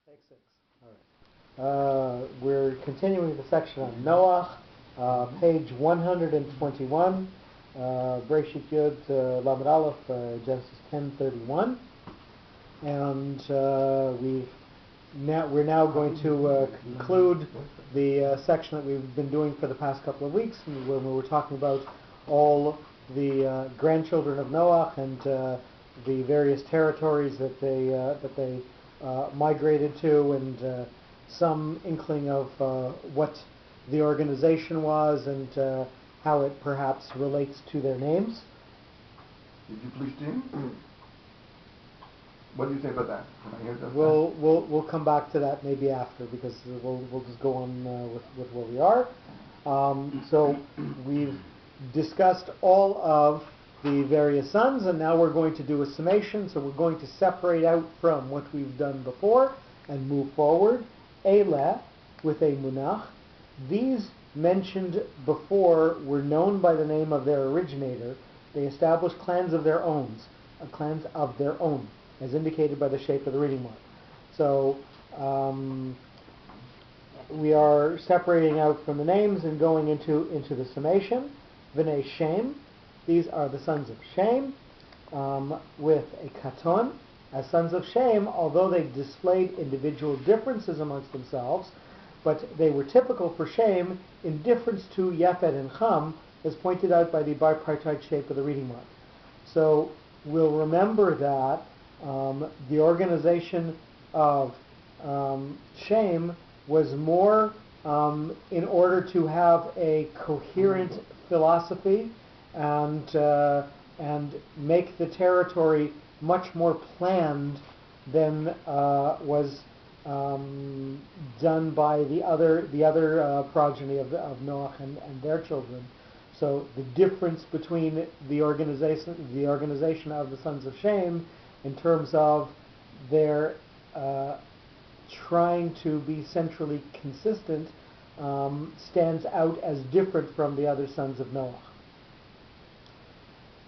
Take 6. All right. We're continuing the section on Noach, page 121, Bereshit Yud Lamed Aleph, Genesis 10:31, and we're now going to conclude the section that we've been doing for the past couple of weeks, when we were talking about all the grandchildren of Noach and the various territories that they migrated to, and some inkling of what the organization was and how it perhaps relates to their names. Did you please, Tim? What do you say about that? Can I hear that? We'll come back to that maybe after, because we'll just go on with where we are. So we've discussed all of the various sons, and now we're going to do a summation. So we're going to separate out from what we've done before and move forward. Eileh, with a munach. These mentioned before were known by the name of their originator. They established clans of their own, as indicated by the shape of the reading mark. So we are separating out from the names and going into the summation. V'nei Shem, these are the sons of Shem, with a katon. As sons of Shem, although they displayed individual differences amongst themselves, but they were typical for Shem in difference to Yafet and Cham, as pointed out by the bipartite shape of the reading mark. So we'll remember that the organization of Shem was more in order to have a coherent philosophy and make the territory much more planned than was done by the other progeny of Noach and their children. So the difference between the organization of the sons of Shem, in terms of their trying to be centrally consistent, stands out as different from the other sons of Noach.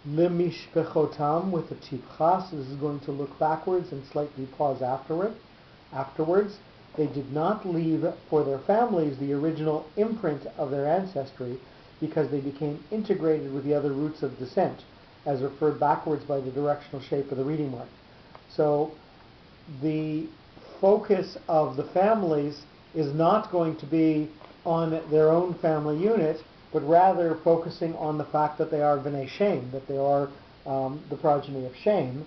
Lemishpechotam, with the tipcha. So this is going to look backwards and slightly pause afterwards. They did not leave for their families the original imprint of their ancestry, because they became integrated with the other roots of descent, as referred backwards by the directional shape of the reading mark. So the focus of the families is not going to be on their own family unit, but rather focusing on the fact that they are V'nei Shem, that they are the progeny of Shem,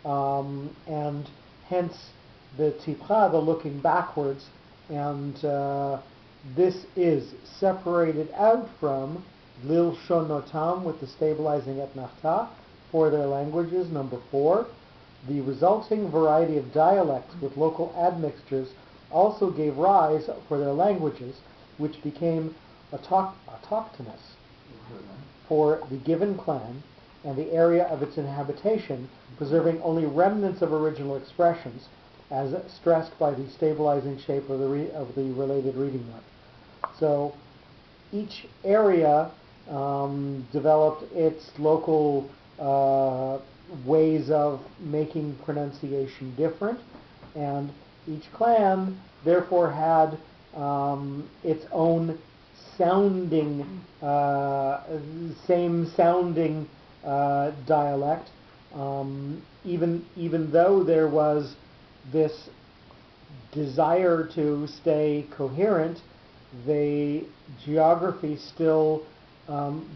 and hence the tipcha, the looking backwards, and this is separated out from Lil Shonotam, with the stabilizing et nachta, for their languages, number 4. The resulting variety of dialects with local admixtures also gave rise for their languages, which became autochthonous for the given clan and the area of its inhabitation, preserving only remnants of original expressions, as stressed by the stabilizing shape of the related reading mark. So each area developed its local ways of making pronunciation different, and each clan therefore had its own sounding, same sounding dialect, even though there was this desire to stay coherent. The geography still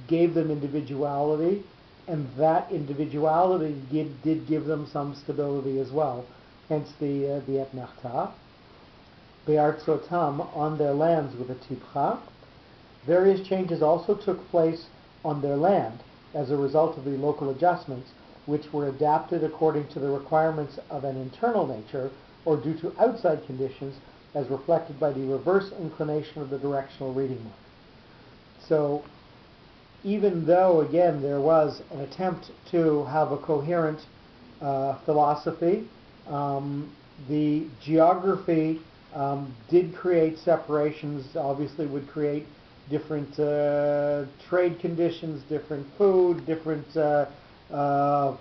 gave them individuality, and that individuality did give them some stability as well. Hence the et nachta. Be'artzotam, on their lands, with a tipcha. Various changes also took place on their land as a result of the local adjustments, which were adapted according to the requirements of an internal nature or due to outside conditions, as reflected by the reverse inclination of the directional reading mark. So even though, again, there was an attempt to have a coherent philosophy, the geography did create separations, obviously would create different trade conditions, different food, different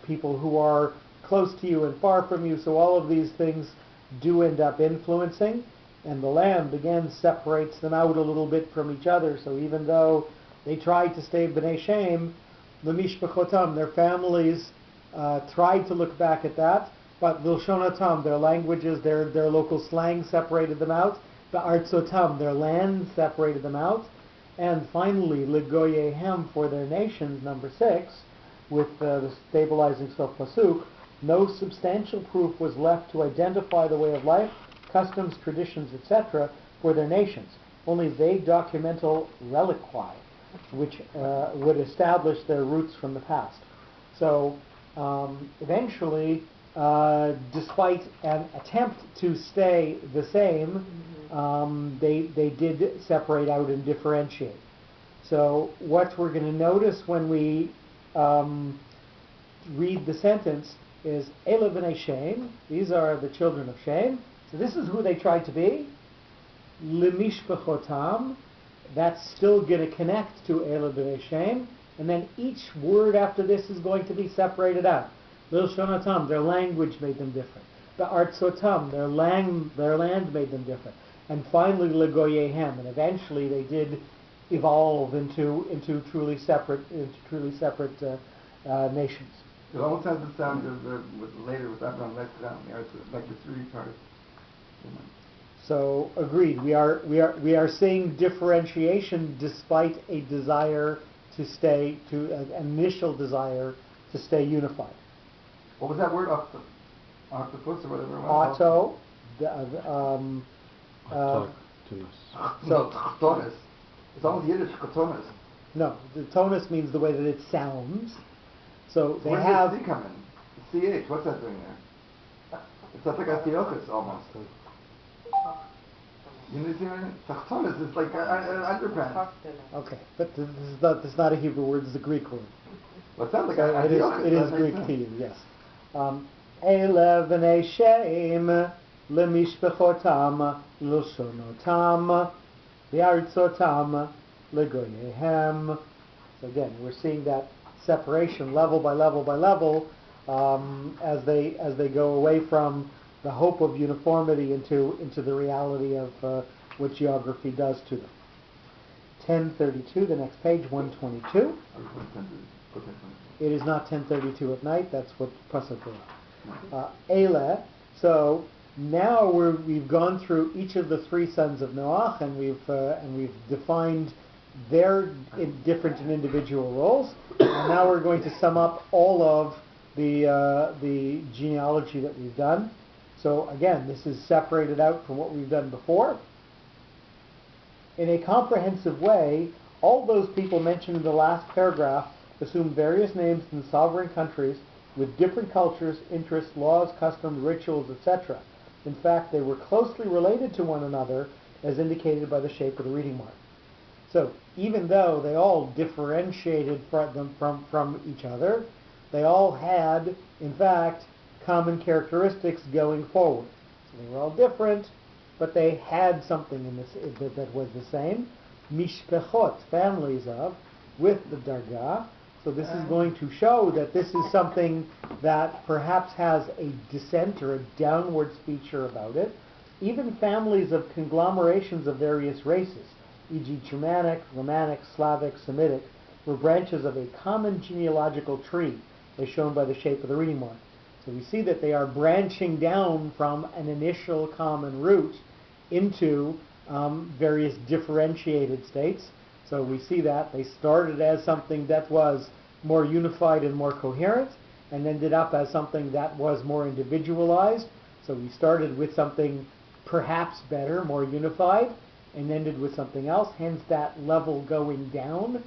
people who are close to you and far from you. So all of these things do end up influencing, and the land again separates them out a little bit from each other. So even though they tried to stay B'nai Shem, L'mishpachotam, their families tried to look back at that, but L'shonatam, their languages, their local slang separated them out. Ba'artzotam, their land separated them out. And finally, L'goyehem, for their nations, number 6, with the stabilizing sof pasuk, no substantial proof was left to identify the way of life, customs, traditions, etc., for their nations. Only vague documental reliquae, which would establish their roots from the past. So eventually, despite an attempt to stay the same, they did separate out and differentiate. So what we're going to notice when we read the sentence is Ele b'nei Shem, these are the children of Shem. So this is who they tried to be. L'mishpachotam, that's still going to connect to Ele b'nei Shem, and then each word after this is going to be separated out. L'shonatam, their language made them different. Ba'artzotam, their land made them different. And finally, L'goyehem, and eventually they did evolve into truly separate nations. It almost has the sound of later with Abraham left down. Like the 3 parts. So agreed. We are seeing differentiation despite a desire to stay, an initial desire to stay unified. What was that word? Octopus or whatever it was? Auto. So Chotonis. It's almost Yiddish. Chotonis. No, the tonus means the way that it sounds. So they Where have. does C come in? CH. What's that doing there? It's like a theosis almost. You know what I mean? Chotonis is like underpants. Okay, but this is not a Hebrew word. It's a Greek word. Well, it sounds like it is Greek to you. Yes. Ele b'nei Shem lemishpachotam l'shonotam v'artzotam l'goyehem. So again, we're seeing that separation level by level by level as they go away from the hope of uniformity into the reality of what geography does to them. 1032, the next page, 122. It is not 10:32 at night. That's what Parshat Noach. Ele. So now we've gone through each of the 3 sons of Noach, and we've defined their different and individual roles. And now we're going to sum up all of the genealogy that we've done. So again, this is separated out from what we've done before. In a comprehensive way, all those people mentioned in the last paragraph assume various names in sovereign countries with different cultures, interests, laws, customs, rituals, etc. In fact, they were closely related to one another, as indicated by the shape of the reading mark. So, even though they all differentiated from each other, they all had, in fact, common characteristics going forward. So they were all different, but they had something in this that was the same. Mishpechot, families of, with the dargah. So this is going to show that this is something that perhaps has a descent or a downwards feature about it. Even families of conglomerations of various races, e.g. Germanic, Romanic, Slavic, Semitic, were branches of a common genealogical tree, as shown by the shape of the reading mark. So we see that they are branching down from an initial common root into various differentiated states. So we see that they started as something that was more unified and more coherent, and ended up as something that was more individualized. So we started with something perhaps better, more unified, and ended with something else. Hence that level going down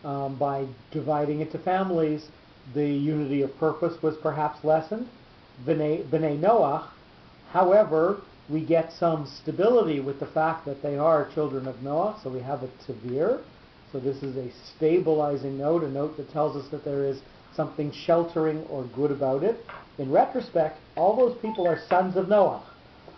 by dividing into families. The unity of purpose was perhaps lessened. B'nai Noach, however, we get some stability with the fact that they are children of Noah, so we have a tavir. So this is a stabilizing note, a note that tells us that there is something sheltering or good about it. In retrospect, all those people are sons of Noah,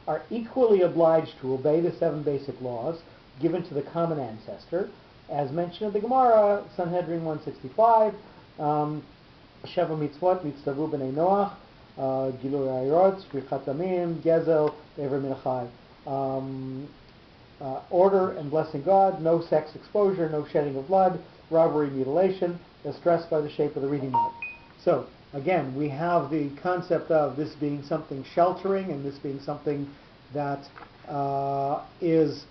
are equally obliged to obey the 7 basic laws given to the common ancestor, as mentioned in the Gemara, Sanhedrin 165, Sheva mitzvot mitztavu b'nei Noach, Gilui Ayarot, Shfichat Damim, Gezel, Be'ever Min Achai. Order and blessing God, no sex exposure, no shedding of blood, robbery, mutilation, as stressed by the shape of the reading mark. So, again, we have the concept of this being something sheltering and this being something that is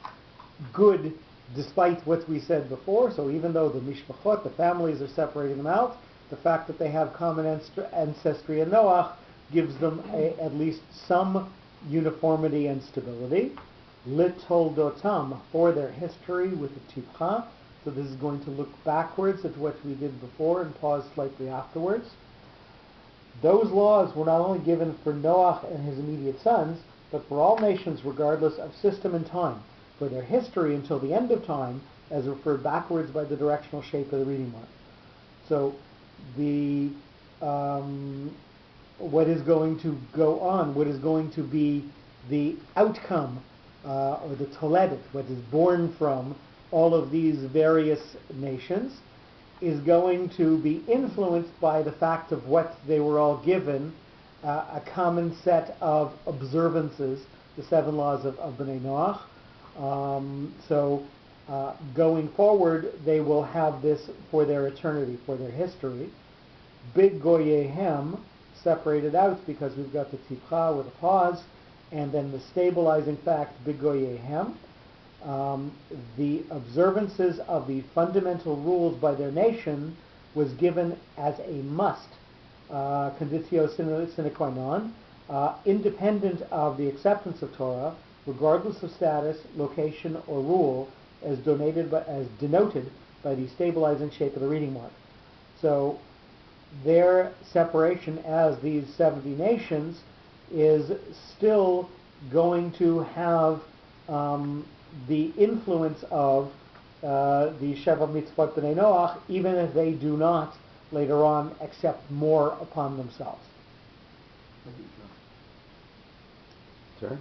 good despite what we said before. So even though the mishpachot, the families, are separating them out, the fact that they have common ancestry in Noach gives them at least some uniformity and stability. Litoldotam, for their history with the tipcha. So this is going to look backwards at what we did before and pause slightly afterwards. Those laws were not only given for Noach and his immediate sons, but for all nations regardless of system and time, for their history until the end of time, as referred backwards by the directional shape of the reading mark. So the what is going to go on, what is going to be the outcome or the toledet, what is born from all of these various nations, is going to be influenced by the fact of what they were all given, a common set of observances, the 7 laws of Bnei Noach. Going forward, they will have this for their eternity, for their history. Big Goyehem, separated out because we've got the Tipcha with a pause, and then the stabilizing fact, Big Goyehem. The observances of the fundamental rules by their nation was given as a must, conditio sine qua non, independent of the acceptance of Torah, regardless of status, location, or rule, as denoted by the stabilizing shape of the reading mark. So their separation as these 70 nations is still going to have the influence of the Sheva Mitzvot B'nai Noach, even if they do not later on accept more upon themselves. Sorry?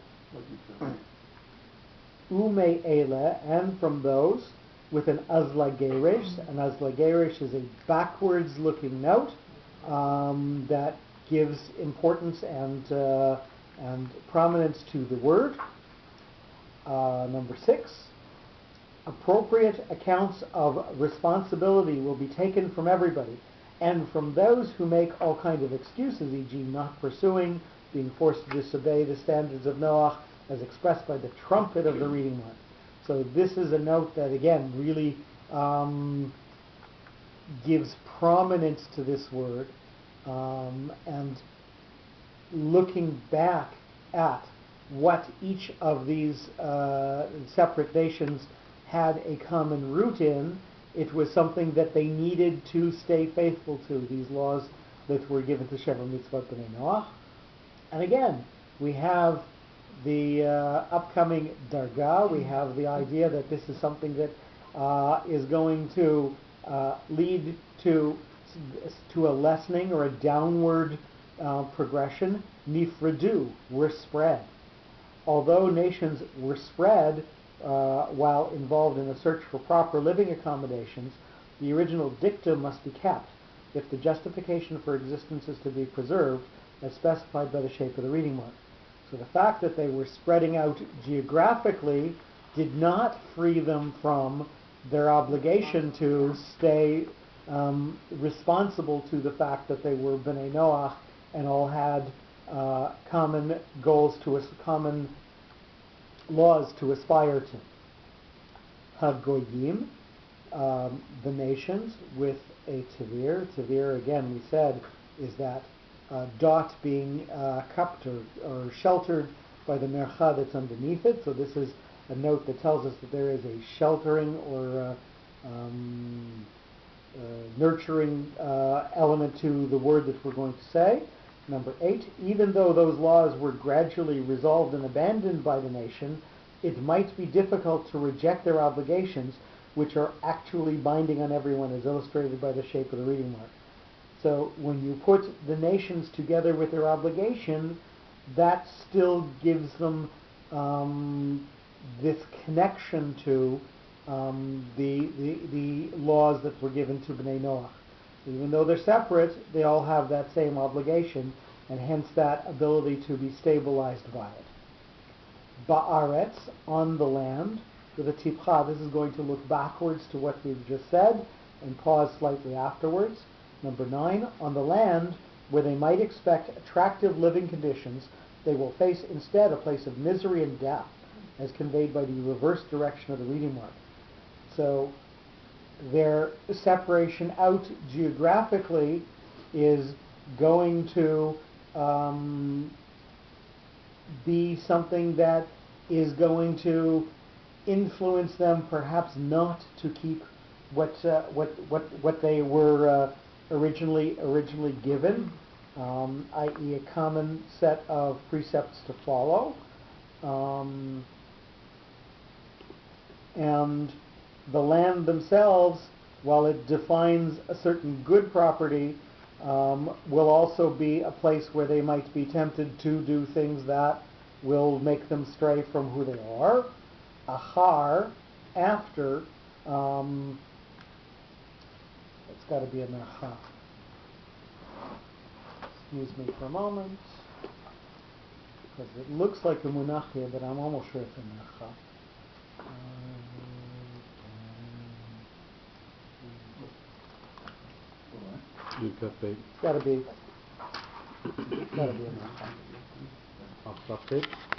Ume Ele, and from those with an Azla Gerish. An Azla Gerish is a backwards looking note that gives importance and prominence to the word. Number 6, appropriate accounts of responsibility will be taken from everybody, and from those who make all kinds of excuses, e.g. not pursuing, being forced to disobey the standards of Noach, as expressed by the trumpet of the reading mark. So this is a note that, again, really gives prominence to this word, and looking back at what each of these separate nations had a common root in, it was something that they needed to stay faithful to, these laws that were given to Sheva Mitzvot B'nai Noach. And again, we have the upcoming Dargah, we have the idea that this is something that is going to lead to a lessening or a downward progression. Nifredu, were spread. Although nations were spread while involved in a search for proper living accommodations, the original dictum must be kept if the justification for existence is to be preserved as specified by the shape of the reading mark. So the fact that they were spreading out geographically did not free them from their obligation to stay responsible to the fact that they were Bnei Noach and all had common goals, common laws to aspire to. Hagoyim, the nations, with a tevir. Tevir, again, we said, is that dot being cupped or sheltered by the mercha that's underneath it. So this is a note that tells us that there is a sheltering or nurturing element to the word that we're going to say. Number 8, even though those laws were gradually resolved and abandoned by the nation, it might be difficult to reject their obligations, which are actually binding on everyone, as illustrated by the shape of the reading mark. So when you put the nations together with their obligation, that still gives them this connection to the laws that were given to Bnei Noach. Even though they're separate, they all have that same obligation, and hence that ability to be stabilized by it. Ba'aretz, on the land, with a tipcha. This is going to look backwards to what we've just said and pause slightly afterwards. Number 9, on the land, where they might expect attractive living conditions, they will face instead a place of misery and death, as conveyed by the reverse direction of the reading mark. So their separation out geographically is going to be something that is going to influence them, perhaps not to keep what they were originally given, i.e., a common set of precepts to follow, and the land themselves, while it defines a certain good property, will also be a place where they might be tempted to do things that will make them stray from who they are. Achar, after, it's got to be a mercha. Excuse me for a moment, because it looks like a munach here, but I'm almost sure it's a mercha. You've got the It's got to be a mercha. off page.